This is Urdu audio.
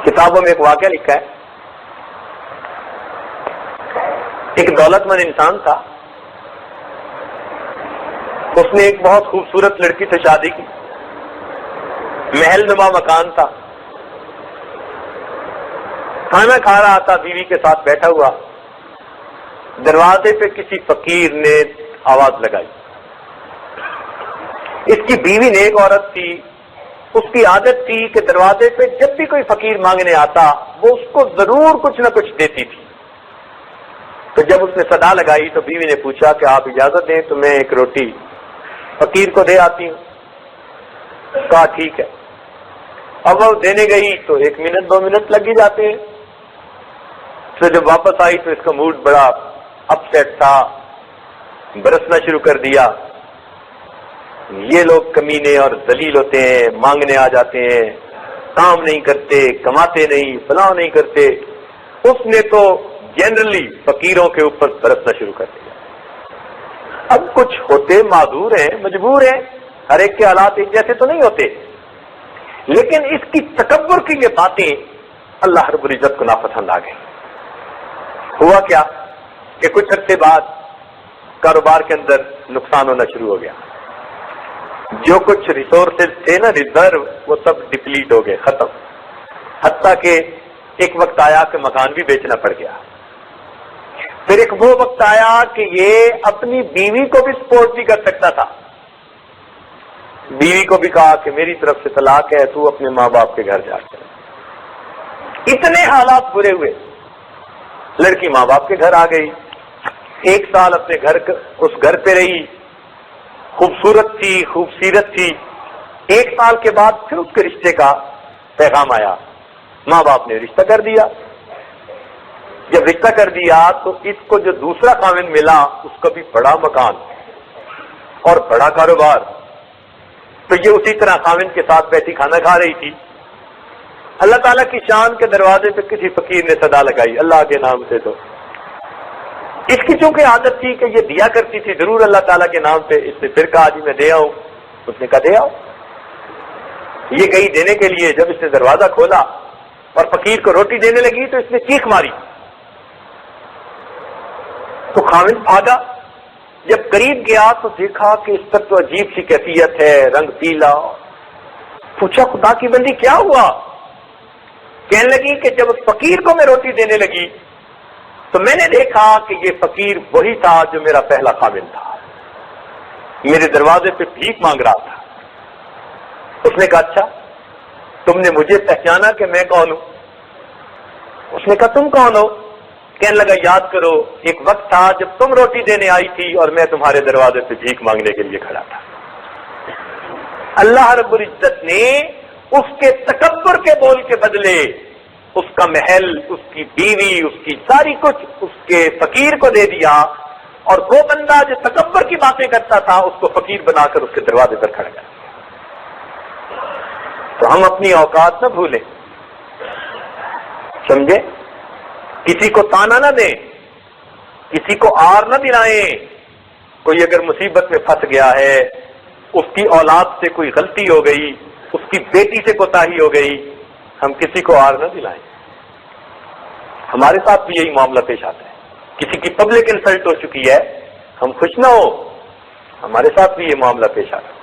کتابوں میں ایک واقعہ لکھا ہے، ایک دولت مند انسان تھا، اس نے ایک بہت خوبصورت لڑکی سے شادی کی، محل نما مکان تھا، کھانا کھا رہا تھا بیوی کے ساتھ بیٹھا ہوا، دروازے پہ کسی فقیر نے آواز لگائی۔ اس کی بیوی نیک عورت تھی، اس کی عادت تھی کہ دروازے پہ جب بھی کوئی فقیر مانگنے آتا وہ اس کو ضرور کچھ نہ کچھ دیتی تھی۔ تو جب اس نے صدا لگائی تو بیوی نے پوچھا کہ آپ اجازت دیں تو میں ایک روٹی فقیر کو دے آتی ہوں۔ کہا ٹھیک ہے۔ اب وہ دینے گئی تو 1 منٹ 2 منٹ لگ ہی جاتے ہیں۔ پھر جب واپس آئی تو اس کا موڈ بڑا اپ سیٹ تھا، برسنا شروع کر دیا، یہ لوگ کمینے اور ذلیل ہوتے ہیں، مانگنے آ جاتے ہیں، کام نہیں کرتے، کماتے نہیں، فلاں نہیں کرتے۔ اس نے تو جنرلی فقیروں کے اوپر برسنا شروع کر دیا۔ اب کچھ ہوتے معذور ہیں، مجبور ہیں، ہر ایک کے حالات ایک جیسے تو نہیں ہوتے، لیکن اس کی تکبر کی یہ باتیں اللہ رب العزت کو ناپسند آ گئی۔ ہوا کیا کہ کچھ عرصے بعد کاروبار کے اندر نقصان ہونا شروع ہو گیا، جو کچھ ریسورسز تھے نا، ریزرو، وہ سب ڈپلیٹ ہو گئے، ختم، حتیٰ کہ ایک وقت آیا کہ مکان بھی بیچنا پڑ گیا۔ پھر ایک وہ وقت آیا کہ یہ اپنی بیوی کو بھی سپورٹ نہیں کر سکتا تھا۔ بیوی کو بھی کہا کہ میری طرف سے طلاق ہے، تو اپنے ماں باپ کے گھر جا کر۔ اتنے حالات برے ہوئے، لڑکی ماں باپ کے گھر آ گئی، 1 سال اپنے اس گھر پہ رہی، خوبصورت تھی، خوبصیرت تھی۔ 1 سال کے بعد پھر اس کے رشتے کا پیغام آیا، ماں باپ نے رشتہ کر دیا۔ جب رشتہ کر دیا تو اس کو جو دوسرا خاوند ملا اس کا بھی بڑا مکان اور بڑا کاروبار، تو یہ اسی طرح خاوند کے ساتھ بیٹھی کھانا کھا رہی تھی۔ اللہ تعالیٰ کی شان کے دروازے پہ کسی فقیر نے صدا لگائی، اللہ کے نام سے۔ تو اس کی چونکہ عادت تھی کہ یہ دیا کرتی تھی ضرور اللہ تعالیٰ کے نام پہ، اس نے پھر کہا جی میں دے آؤں۔ اس نے کہا دے آؤ۔ یہ گئی دینے کے لیے، جب اس نے دروازہ کھولا اور فقیر کو روٹی دینے لگی تو اس نے چیخ ماری، تو خاوند بھاگا۔ جب قریب گیا تو دیکھا کہ اس پر تو عجیب سی کیفیت ہے، رنگ پیلا۔ پوچھا خدا کی بندی کیا ہوا؟ کہنے لگی کہ جب فقیر کو میں روٹی دینے لگی تو میں نے دیکھا کہ یہ فقیر وہی تھا جو میرا پہلا خاوند تھا، میرے دروازے پہ بھیک مانگ رہا تھا۔ اس نے کہا اچھا تم نے مجھے پہچانا کہ میں کون ہوں؟ اس نے کہا تم کون ہو؟ کہنے لگا یاد کرو ایک وقت تھا جب تم روٹی دینے آئی تھی اور میں تمہارے دروازے پہ بھیک مانگنے کے لیے کھڑا تھا۔ اللہ رب العزت نے اس کے تکبر کے بول کے بدلے اس کا محل، اس کی بیوی، اس کی ساری کچھ اس کے فقیر کو دے دیا، اور وہ بندہ جو تکبر کی باتیں کرتا تھا اس کو فقیر بنا کر اس کے دروازے پر کھڑا کر دیا۔ تو ہم اپنی اوقات نہ بھولیں، سمجھے؟ کسی کو تانا نہ دیں، کسی کو آر نہ دلائیں۔ کوئی اگر مصیبت میں پھنس گیا ہے، اس کی اولاد سے کوئی غلطی ہو گئی، اس کی بیٹی سے کوتاہی ہو گئی، ہم کسی کو آر نہ دلائیں۔ ہمارے ساتھ بھی یہی معاملہ پیش آتا ہے، کسی کی پبلک انسلٹ ہو چکی ہے، ہم خوش نہ ہو، ہمارے ساتھ بھی یہ معاملہ پیش آتا ہے۔